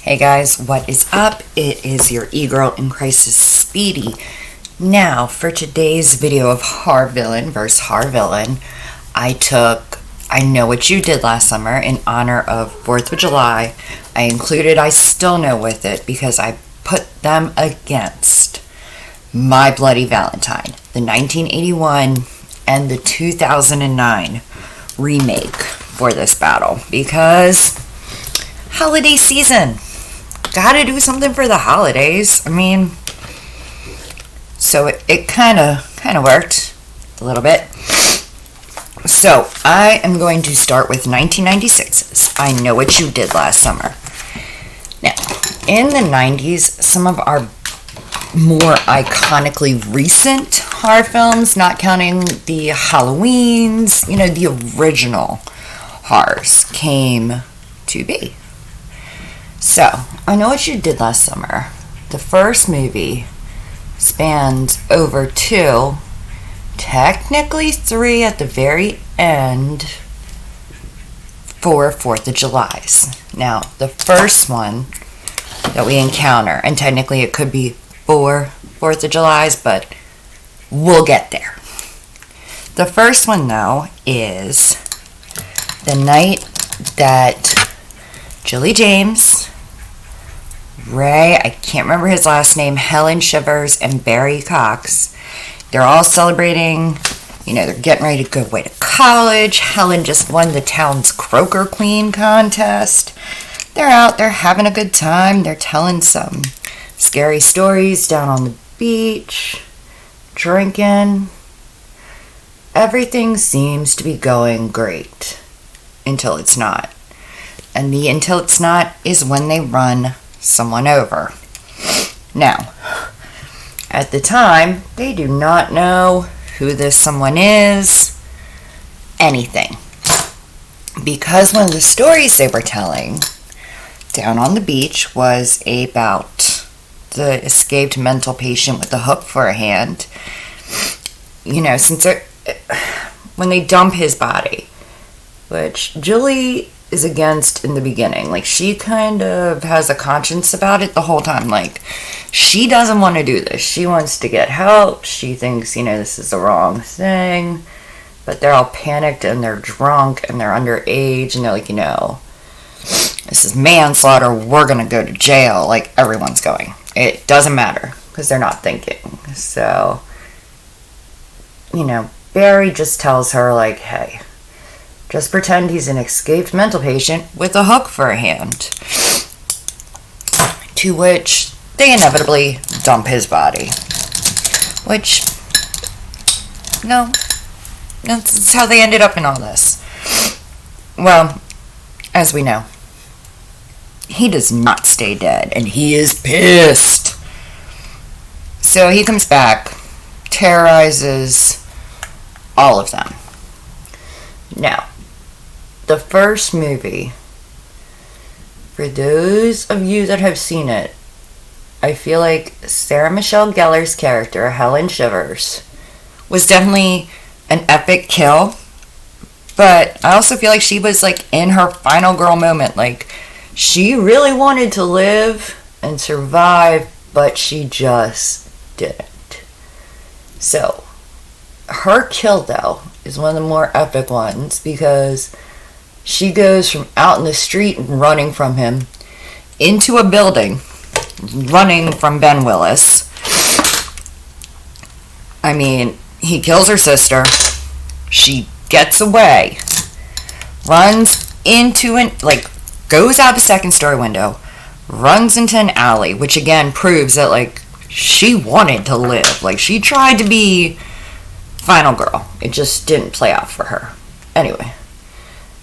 Hey guys, what is up? It is your e-girl in crisis, Speedy. Now, for today's video of horror villain versus horror villain, I took I Know What You Did Last Summer in honor of 4th of July. I included I Still Know with it because I put them against My Bloody Valentine, the 1981 and the 2009 remake for this battle, because holiday season. Gotta do something for the holidays. I mean, so it kind of worked a little bit. So I am going to start with 1996's I Know What You Did Last Summer. Now, in the 90s, some of our more iconically recent horror films, not counting the Halloweens, the original horrors, came to be. So, I Know What You Did Last Summer. The first movie spans over 2, technically 3 at the very end, for 4th of July's. Now, the first one that we encounter, and technically it could be 4 4th of July's, but we'll get there. The first one, though, is the night that Julie James, Ray, I can't remember his last name, Helen Shivers, and Barry Cox, they're all celebrating. They're getting ready to go away to college. Helen just won the town's Croaker Queen contest. They're out there having a good time. They're telling some scary stories down on the beach, drinking. Everything seems to be going great until it's not. And the until it's not is when they run someone over. Now, at the time, they do not know who this someone is, anything. Because one of the stories they were telling down on the beach was about the escaped mental patient with a hook for a hand. Since when they dump his body, which Julie is against in the beginning. Like, she kind of has a conscience about it the whole time. Like, she doesn't want to do this. She wants to get help. She thinks, this is the wrong thing. But they're all panicked and they're drunk and they're underage and they're like, this is manslaughter. We're going to go to jail. Like, everyone's going. It doesn't matter because they're not thinking. So, Barry just tells her, like, hey, just pretend he's an escaped mental patient with a hook for a hand. To which they inevitably dump his body. Which, that's how they ended up in all this. Well, as we know, he does not stay dead, and he is pissed. So he comes back, terrorizes all of them. Now, the first movie, for those of you that have seen it, I feel like Sarah Michelle Gellar's character, Helen Shivers, was definitely an epic kill. But I also feel like she was like in her final girl moment. Like, she really wanted to live and survive, but she just didn't. So, her kill, though, is one of the more epic ones because she goes from out in the street running from him into a building, running from Ben Willis. I mean, he kills her sister. She gets away, runs into goes out the second story window, runs into an alley, which again proves that, like, she wanted to live. Like, she tried to be final girl. It just didn't play out for her. Anyway,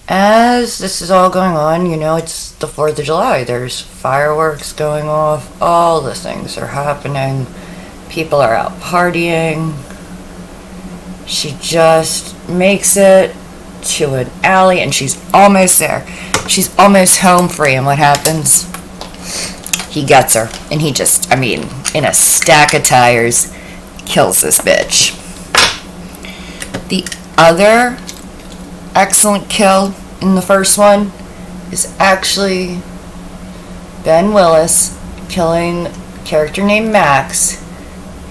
as this is all going on, it's the 4th of July. There's fireworks going off. All the things are happening. People are out partying. She just makes it to an alley, and she's almost there. She's almost home free, and what happens? He gets her, and he just, in a stack of tires, kills this bitch. The other excellent kill in the first one is actually Ben Willis killing a character named Max,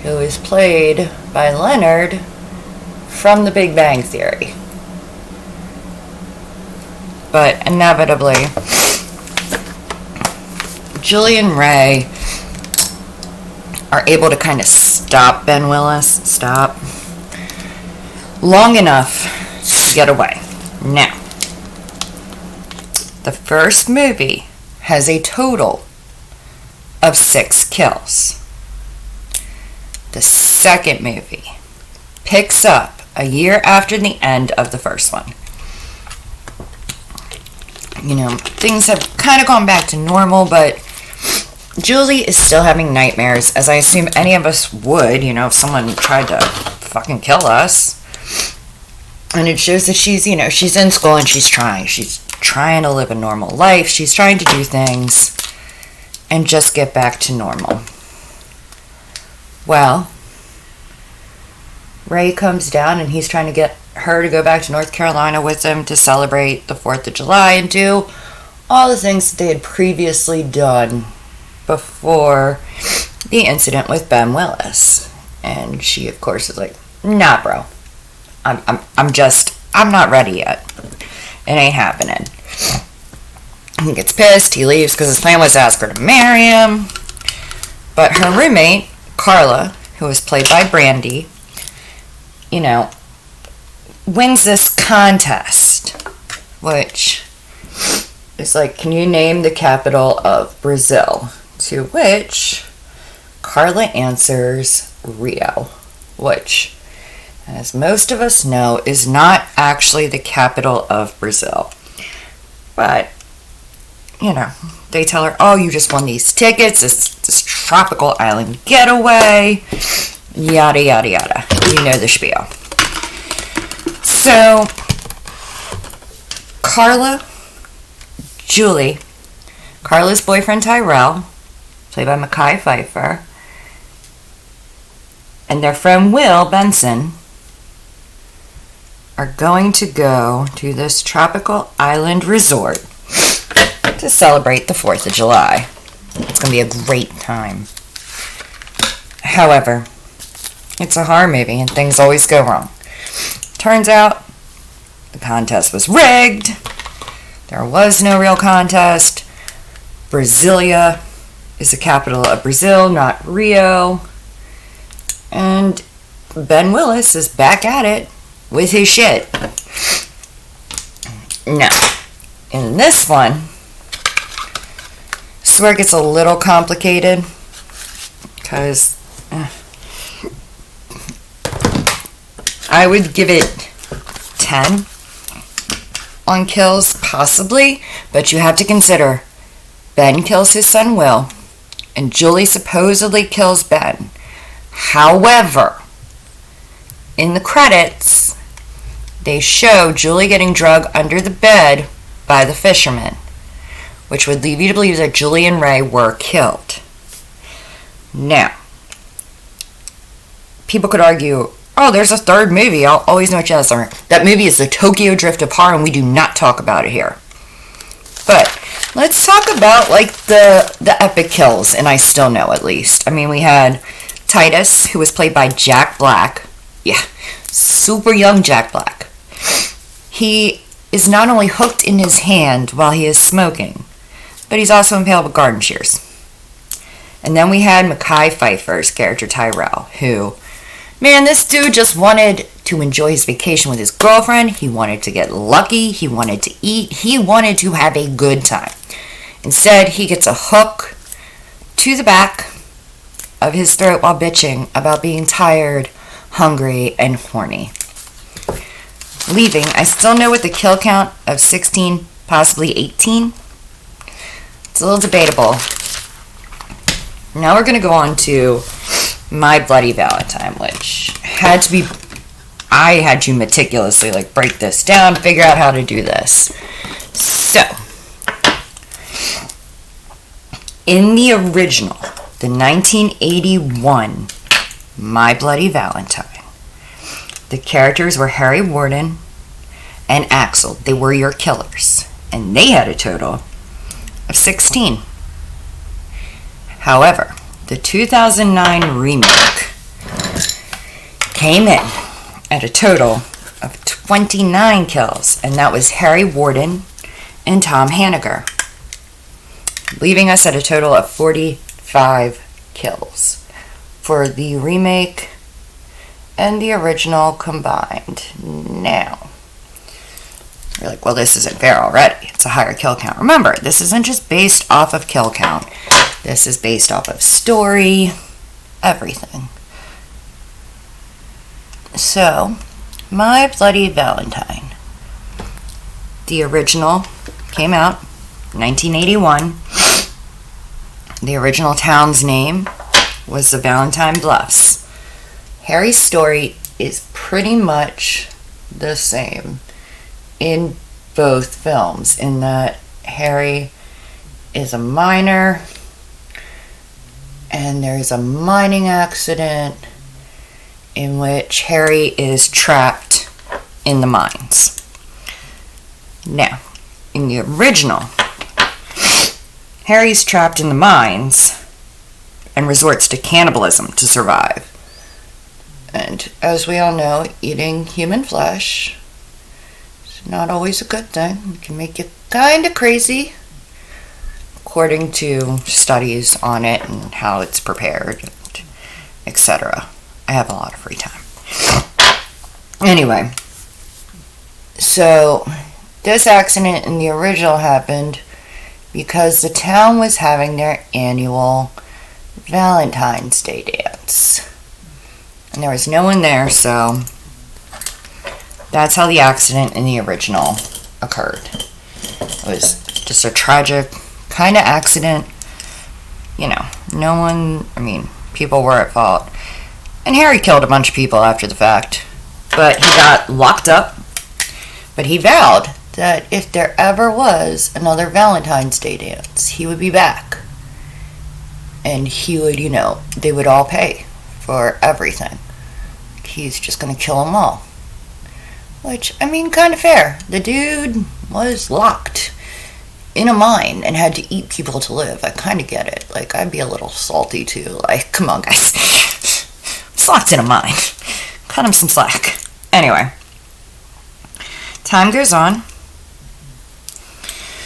who is played by Leonard from The Big Bang Theory. But inevitably, Julie and Ray are able to kind of stop Ben Willis, long enough to get away. Now, the first movie has a total of 6 kills. The second movie picks up a year after the end of the first one. You know, things have kind of gone back to normal, but Julie is still having nightmares, as I assume any of us would, you know, if someone tried to fucking kill us. And it shows that she's in school and she's trying to live a normal life. She's trying to do things and just get back to normal. Well, Ray comes down and he's trying to get her to go back to North Carolina with him to celebrate the 4th of July and do all the things that they had previously done before the incident with Ben Willis. And she, of course, is like, nah, bro. I'm not ready yet. It ain't happening. He gets pissed. He leaves because his plan was to ask her to marry him. But her roommate, Carla, who was played by Brandy, you know, wins this contest, which is like, can you name the capital of Brazil? To which Carla answers Rio, which, as most of us know, is not actually the capital of Brazil. But, you know, they tell her, oh, you just won these tickets, this tropical island getaway, yada, yada, yada. You know the spiel. So, Carla's boyfriend Tyrell, played by Mekhi Phifer, and their friend Will Benson are going to go to this tropical island resort to celebrate the 4th of July. It's going to be a great time. However, it's a horror movie and things always go wrong. Turns out the contest was rigged. There was no real contest. Brasilia is the capital of Brazil, not Rio. And Ben Willis is back at it with his shit. Now, in this one, this is where it gets a little complicated, because I would give it 10 on kills, possibly, but you have to consider Ben kills his son Will, and Julie supposedly kills Ben. However, in the credits, they show Julie getting drugged under the bed by the fisherman, which would lead you to believe that Julie and Ray were killed. Now, people could argue, oh, there's a third movie. I'll always know what you have. That movie is the Tokyo Drift of horror, and we do not talk about it here. But let's talk about, like, the epic kills, and I still know, at least. I mean, we had Titus, who was played by Jack Black. Yeah, super young Jack Black. He is not only hooked in his hand while he is smoking, but he's also impaled with garden shears. And then we had Mekhi Phifer's character Tyrell, who, man, this dude just wanted to enjoy his vacation with his girlfriend. He wanted to get lucky. He wanted to eat. He wanted to have a good time. Instead, he gets a hook to the back of his throat while bitching about being tired, hungry, and horny. Leaving, I still know with the kill count of 16, possibly 18. It's a little debatable. Now we're going to go on to My Bloody Valentine, which I had to meticulously break this down, figure out how to do this. So, in the original, the 1981 My Bloody Valentine, the characters were Harry Warden and Axel. They were your killers. And they had a total of 16. However, the 2009 remake came in at a total of 29 kills, and that was Harry Warden and Tom Hanniger, leaving us at a total of 45 kills for the remake and the original combined. Now, you're like, well, this isn't fair already. It's a higher kill count. Remember, this isn't just based off of kill count. This is based off of story, everything. So, My Bloody Valentine. The original came out 1981. The original town's name was the Valentine Bluffs. Harry's story is pretty much the same in both films, in that Harry is a miner and there's a mining accident in which Harry is trapped in the mines. Now, in the original, Harry's trapped in the mines and resorts to cannibalism to survive. And as we all know, eating human flesh is not always a good thing. It can make you kind of crazy, according to studies on it and how it's prepared, etc. I have a lot of free time. Anyway, so this accident in the original happened because the town was having their annual Valentine's Day dance. And there was no one there, so that's how the accident in the original occurred. It was just a tragic kind of accident. You know, no one, people were at fault. And Harry killed a bunch of people after the fact. But he got locked up. But he vowed that if there ever was another Valentine's Day dance, he would be back. And he would, they would all pay for everything. He's just going to kill them all. Which, kind of fair. The dude was locked in a mine and had to eat people to live. I kind of get it. Like, I'd be a little salty too. Like, come on, guys. He's locked in a mine. Cut him some slack. Anyway. Time goes on.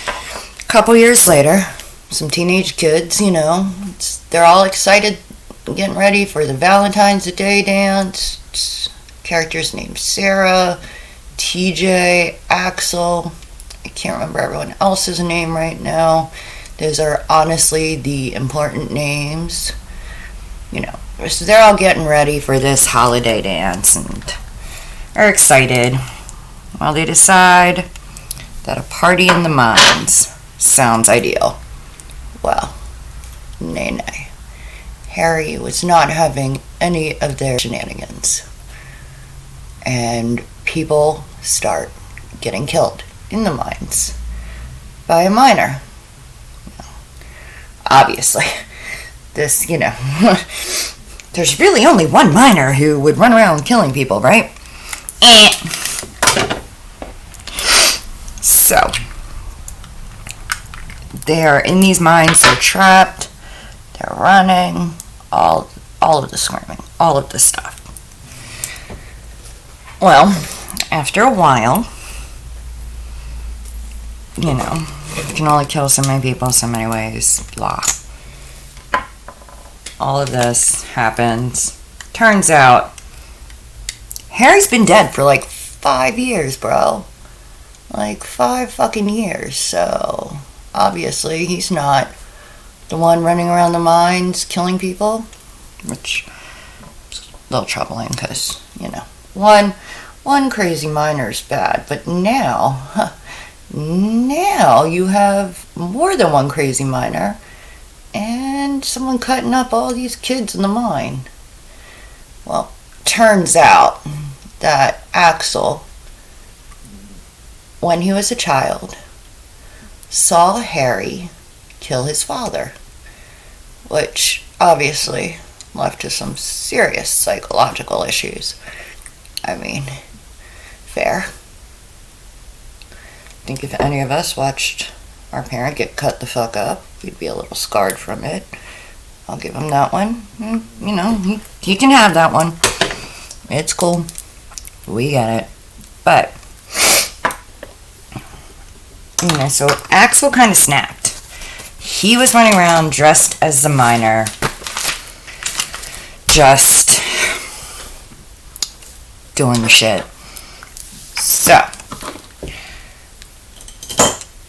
A couple years later, some teenage kids, they're all excited, getting ready for the Valentine's Day dance. Characters named Sarah, TJ, Axel. I can't remember everyone else's name right now. Those are honestly the important names. So they're all getting ready for this holiday dance and are excited. Well, they decide that a party in the mines sounds ideal. Well, nay. Harry was not having any of their shenanigans. And people start getting killed in the mines by a miner. Obviously, this, there's really only one miner who would run around killing people, right? So, they're in these mines, they're trapped, they're running, all of the screaming, all of the stuff. Well, after a while, you can only kill so many people so many ways, blah. All of this happens. Turns out, Harry's been dead for like 5 years, bro. Like 5 fucking years, so obviously he's not the one running around the mines killing people, which is a little troubling because, one crazy miner's bad, but now you have more than one crazy miner and someone cutting up all these kids in the mine. Well, turns out that Axel, when he was a child, saw Harry kill his father, which obviously left to some serious psychological issues. Fair. I think if any of us watched our parent get cut the fuck up, we'd be a little scarred from it. I'll give him that one. You know, he can have that one. It's cool. We get it. But, you know, so Axel kind of snapped. He was running around dressed as the miner, just doing the shit. So,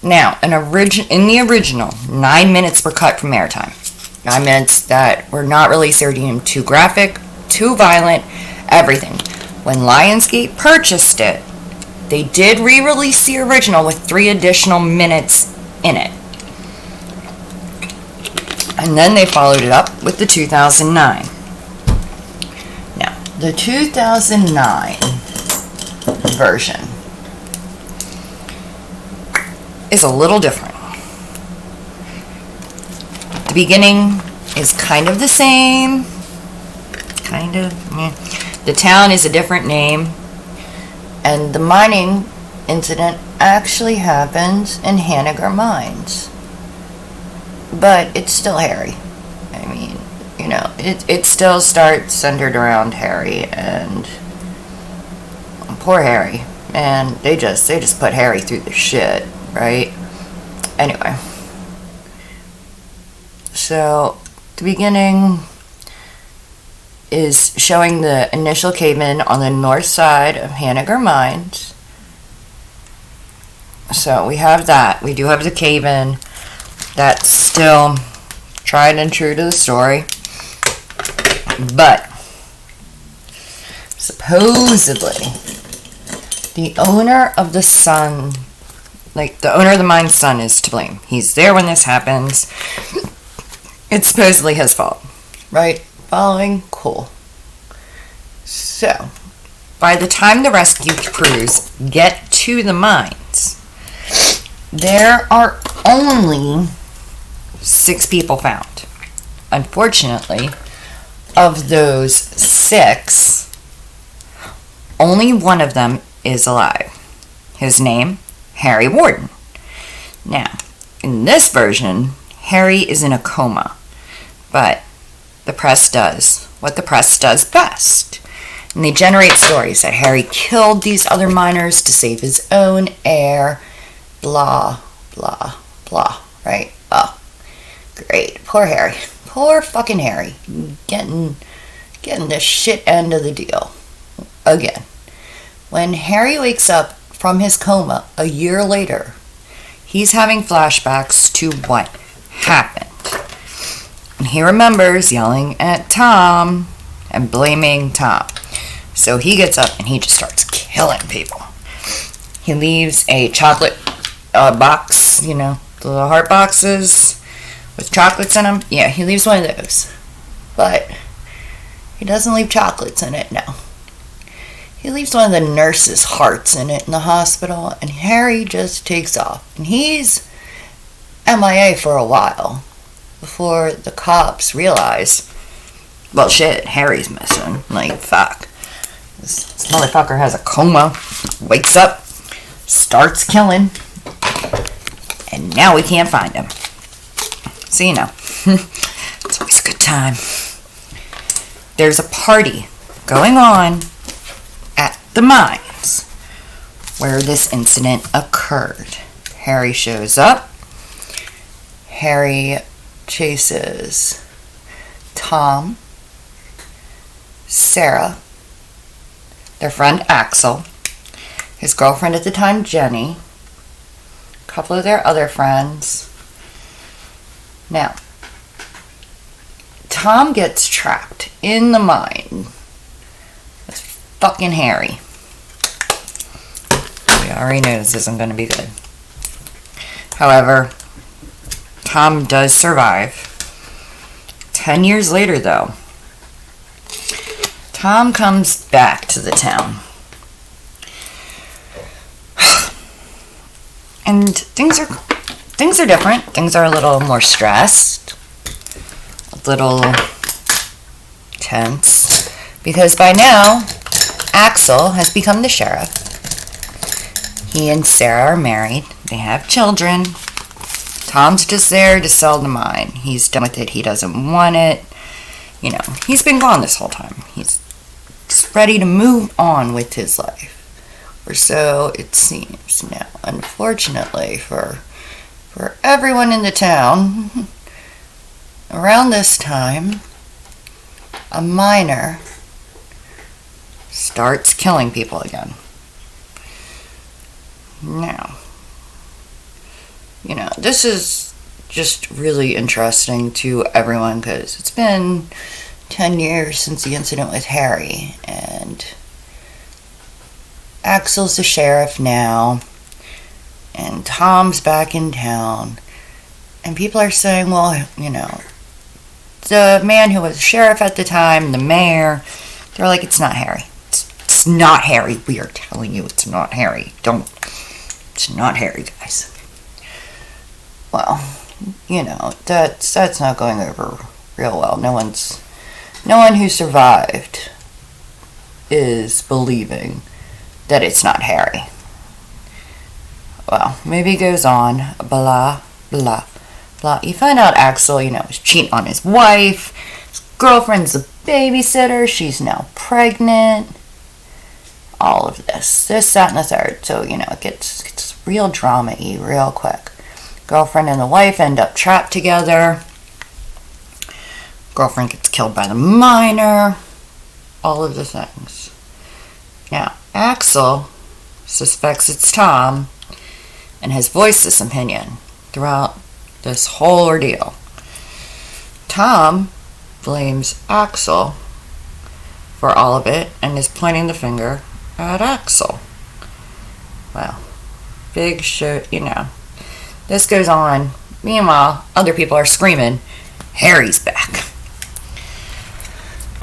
now, in the original, 9 minutes were cut from airtime. 9 minutes that were not released. They were deemed too graphic, too violent, everything. When Lionsgate purchased it, they did re-release the original with 3 additional minutes in it. And then they followed it up with the 2009. Now, the 2009 version is a little different. The beginning is kind of the same. Kind of. The town is a different name. And the mining incident actually happens in Hanniger Mines. But it's still Harry. I mean, you know, it still starts centered around Harry and poor Harry. And they just put Harry through the shit, right? Anyway. So, the beginning is showing the initial cave-in on the north side of Hanniger Mines. So, we have that. We do have the cave-in. That's still tried and true to the story. But, supposedly, the owner of the son, like the owner of the mine's son, is to blame. He's there when this happens. It's supposedly his fault. Right? Following? Cool. So, by the time the rescue crews get to the mines, there are only 6 people found. Unfortunately, of those 6, only one of them is alive. His name, Harry Warden. Now, in this version, Harry is in a coma, but the press does what the press does best. And they generate stories that Harry killed these other miners to save his own heir, blah, blah, blah, right? Oh, great. Poor Harry. Poor fucking Harry. Getting the shit end of the deal. Again. When Harry wakes up from his coma a year later, he's having flashbacks to what happened. And he remembers yelling at Tom and blaming Tom. So he gets up and he just starts killing people. He leaves a chocolate box, you know, the little heart boxes with chocolates in them. Yeah, he leaves one of those. But he doesn't leave chocolates in it, no. He leaves one of the nurses' hearts in it in the hospital, and Harry just takes off. And he's MIA for a while before the cops realize, well, shit, Harry's missing. Like, fuck. This motherfucker has a coma, wakes up, starts killing, and now we can't find him. So, you know, it's always a good time. There's a party going on at the mines where this incident occurred. Harry shows up. Harry chases Tom, Sarah, their friend Axel, his girlfriend at the time, Jenny, a couple of their other friends. Now, Tom gets trapped in the mine with fucking Harry. We already know this isn't going to be good. However, Tom does survive. 10 years later, though, Tom comes back to the town. And things are different. Things are a little more stressed. A little tense. Because by now, Axel has become the sheriff. He and Sarah are married. They have children. Tom's just there to sell the mine. He's done with it. He doesn't want it. You know, he's been gone this whole time. He's just ready to move on with his life. Or so it seems now. Unfortunately for everyone in the town, around this time, a miner starts killing people again. Now, you know, this is just really interesting to everyone because it's been 10 years since the incident with Harry, and Axel's the sheriff now, and Tom's back in town, and people are saying, well, you know, the man who was sheriff at the time, the mayor, they're like, it's not Harry. It's not Harry. We are telling you it's not Harry. It's not Harry, guys. Well, you know, that's not going over real well. No one who survived is believing that it's not Harry. Well, movie goes on, blah, blah, blah. You find out Axel, you know, is cheating on his wife. His girlfriend's a babysitter. She's now pregnant. All of this, that, and the third. So, you know, it gets real drama-y real quick. Girlfriend and the wife end up trapped together. Girlfriend gets killed by the miner. All of the things. Now, Axel suspects it's Tom and has voiced this opinion throughout this whole ordeal. Tom blames Axel for all of it and is pointing the finger at Axel. Well, big show, you know. This goes on. Meanwhile, other people are screaming, Harry's back.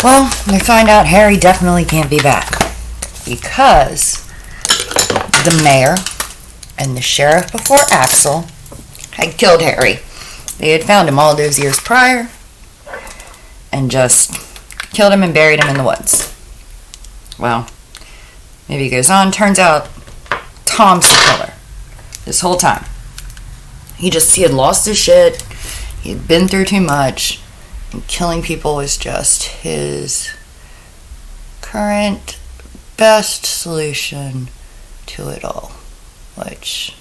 Well, we find out Harry definitely can't be back because the mayor and the sheriff before Axel had killed Harry. They had found him all those years prior and just killed him and buried him in the woods. Well, maybe it goes on. Turns out Tom's the killer this whole time. He had lost his shit. He had been through too much. And killing people was just his current best solution to it all. Which,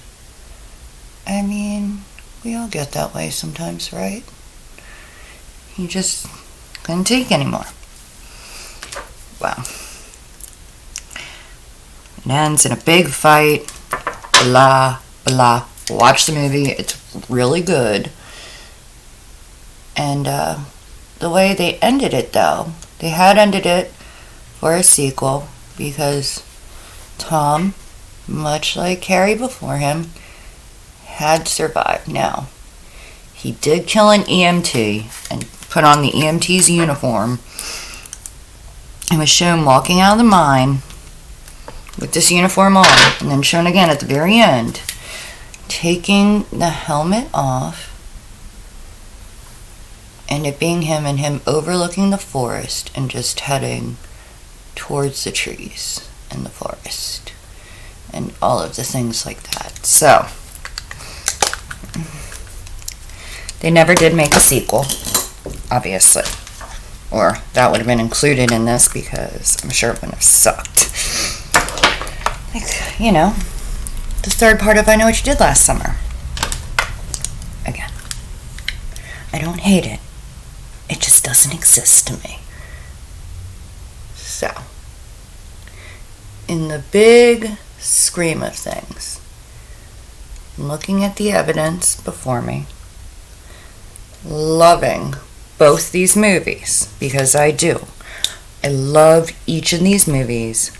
I mean, we all get that way sometimes, right? He just couldn't take anymore. Well, it ends in a big fight. Blah, blah. Watch the movie. It's really good. And the way they ended it, though, they had ended it for a sequel because Tom, much like Harry before him, had survived. Now, he did kill an EMT and put on the EMT's uniform and was shown walking out of the mine with this uniform on, and then shown again at the very end taking the helmet off, and it being him and him overlooking the forest and just heading towards the trees and the forest and all of the things like that. So they never did make a sequel, obviously, or that would have been included in this because I'm sure it wouldn't have sucked. Like, you know, the third part of I Know What You Did Last Summer. Again, I don't hate it. It just doesn't exist to me. So, in the big scheme of things, looking at the evidence before me, loving both these movies, because I do. I love each of these movies.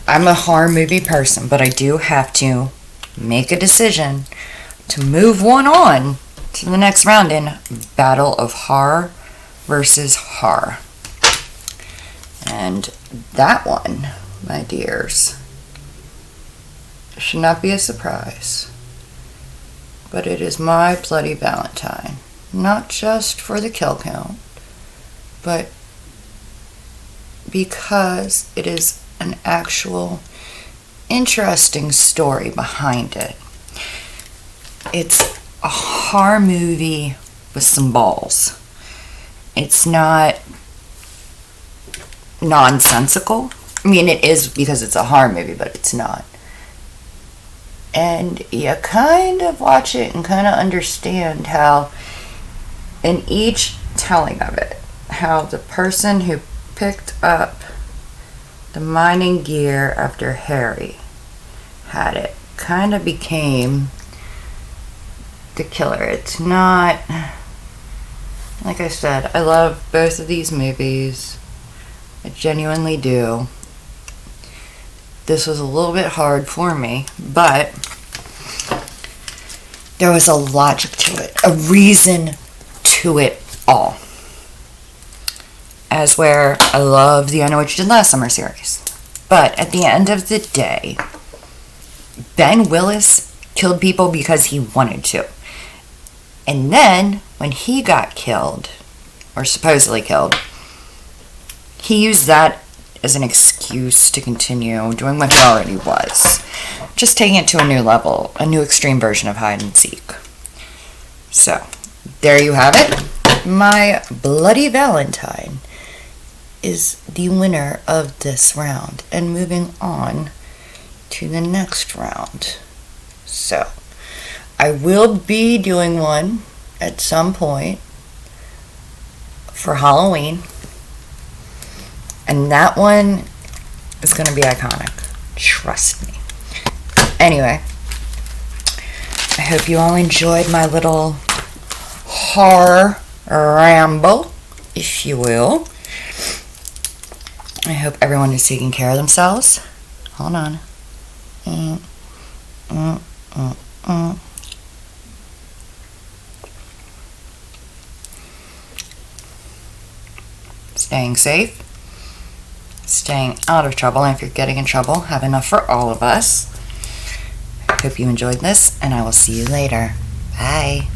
I'm a horror movie person, but I do have to make a decision to move one on to the next round in Battle of Horror versus Horror. And that one, my dears, should not be a surprise. But it is my bloody Valentine. Not just for the kill count, but because it is an actual interesting story behind it. it's a horror movie with some balls. It's not nonsensical. I mean, it is because it's a horror movie, but it's not. And you kind of watch it and kind of understand how, in each telling of it, how the person who picked up the mining gear after Harry had it kind of became the killer. It's not, like I said, I love both of these movies. I genuinely do. This was a little bit hard for me, but there was a logic to it, a reason to it all. As where I love the I Know What You Did Last Summer series. But at the end of the day, Ben Willis killed people because he wanted to. And then, when he got killed, or supposedly killed, he used that as an excuse to continue doing what he already was. Just taking it to a new level, a new extreme version of hide and seek. So, there you have it. My Bloody Valentine is the winner of this round. And moving on to the next round. So, I will be doing one at some point for Halloween. And that one is going to be iconic. Trust me. Anyway, I hope you all enjoyed my little horror ramble, if you will. I hope everyone is taking care of themselves. Hold on. Staying safe. Staying out of trouble. And if you're getting in trouble, have enough for all of us. Hope you enjoyed this, and I will see you later. Bye.